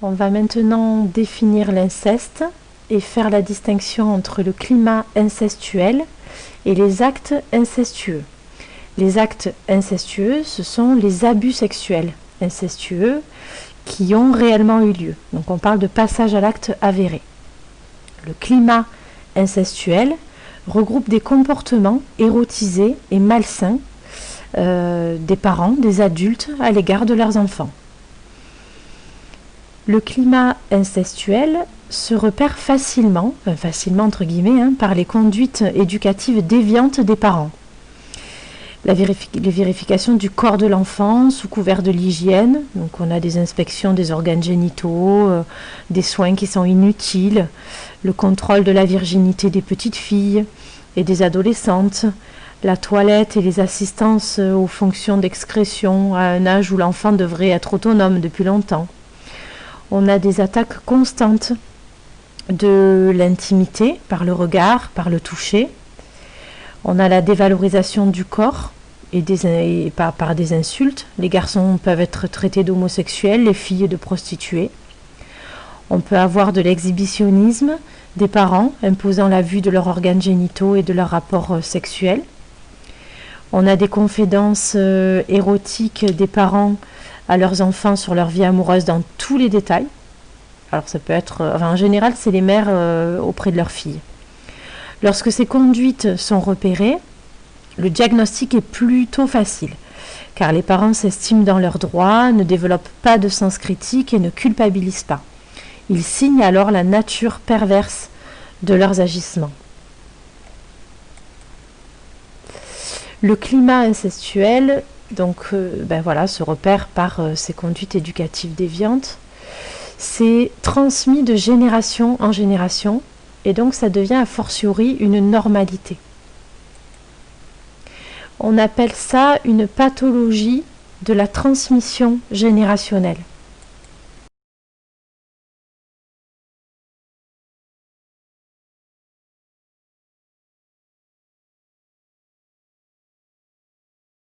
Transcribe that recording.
On va maintenant définir l'inceste et faire la distinction entre le climat incestuel et les actes incestueux. Les actes incestueux, ce sont les abus sexuels incestueux qui ont réellement eu lieu. Donc on parle de passage à l'acte avéré. Le climat incestuel regroupe des comportements érotisés et malsains des parents, des adultes à l'égard de leurs enfants. Le climat incestuel se repère facilement, entre guillemets, par les conduites éducatives déviantes des parents. Les vérifications du corps de l'enfant sous couvert de l'hygiène, donc on a des inspections des organes génitaux, des soins qui sont inutiles, le contrôle de la virginité des petites filles et des adolescentes, la toilette et les assistances aux fonctions d'excrétion à un âge où l'enfant devrait être autonome depuis longtemps. On a des attaques constantes de l'intimité par le regard, par le toucher. On a la dévalorisation du corps et par des insultes. Les garçons peuvent être traités d'homosexuels, les filles de prostituées. On peut avoir de l'exhibitionnisme des parents imposant la vue de leurs organes génitaux et de leurs rapports sexuels. On a des confidences érotiques des parents à leurs enfants sur leur vie amoureuse dans tous les détails. Alors ça peut être, en général, c'est les mères auprès de leurs filles. Lorsque ces conduites sont repérées, le diagnostic est plutôt facile, car les parents s'estiment dans leurs droits, ne développent pas de sens critique et ne culpabilisent pas. Ils signent alors la nature perverse de leurs agissements. Le climat incestuel se repère par ces conduites éducatives déviantes. C'est transmis de génération en génération et donc ça devient a fortiori une normalité. On appelle ça une pathologie de la transmission générationnelle.